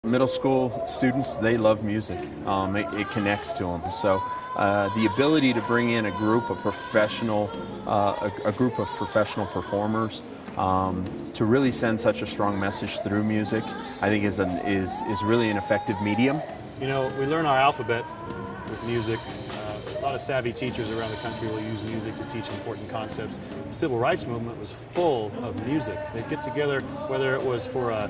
Middle school students, they love music. It connects to them. So the ability to bring in a group of professional performers to really send such a strong message through music, I think is really an effective medium. You know, we learn our alphabet with music. A lot of savvy teachers around the country will use music to teach important concepts. The civil rights movement was full of music. They'd get together, whether it was for a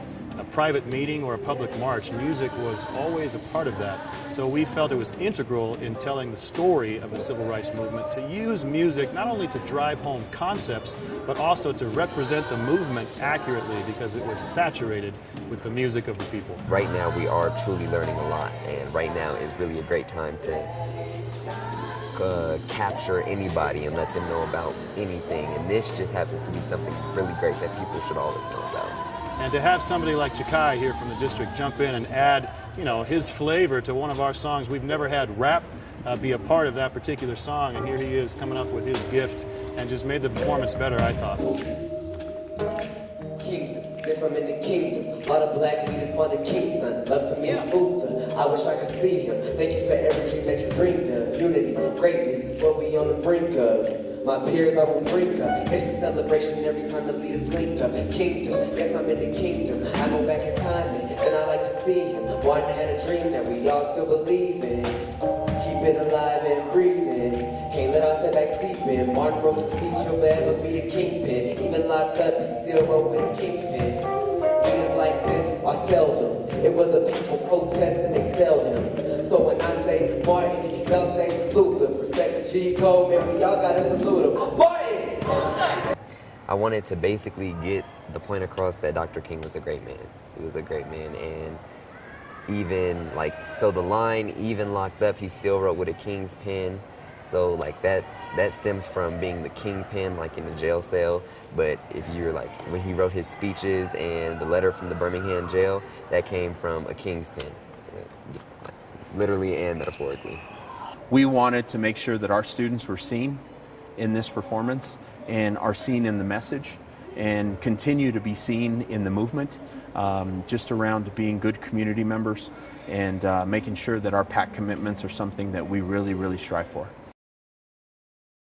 private meeting or a public march, music was always a part of that. So we felt it was integral in telling the story of the civil rights movement to use music not only to drive home concepts, but also to represent the movement accurately because it was saturated with the music of the people. Right now we are truly learning a lot, and right now is really a great time to capture anybody and let them know about anything. And this just happens to be something really great that people should always know about. And to have somebody like Jakai here from the district jump in and add, you know, his flavor to one of our songs. We've never had rap be a part of that particular song, and here he is coming up with his gift and just made the performance better, I thought. Kingdom, yes, I'm in the kingdom. A lot of black leaders want the Kingston. Love for me and Luther. I wish I could see him. Thank you for every dream that you dreamed of. Unity, greatness is what we on the brink of. My peers I will bring up. It's a celebration every time the leaders link up. Kingdom, yes, I'm in the kingdom. I go back in time and I like to see him. One had a dream that we all still believe in. Keep it alive and breathing. Can't let us step back sleeping. Martin wrote the speech, he'll forever be the kingpin. Even locked up, he still wrote with a kingpin. Leaders like this are seldom. It was a peaceful protest and they expelled him. So when I say Martin, y'all say Luther. Respect the G code, man, we all gotta salute him. Martin! I wanted to basically get the point across that Dr. King was a great man. He was a great man, and even like, so the line, even locked up, he still wrote with a king's pen. So like that stems from being the kingpin, like in the jail cell. But if you're like, when he wrote his speeches and the letter from the Birmingham jail, that came from a king's pen, literally and metaphorically. We wanted to make sure that our students were seen in this performance and are seen in the message and continue to be seen in the movement, just around being good community members and making sure that our PAC commitments are something that we really, really strive for.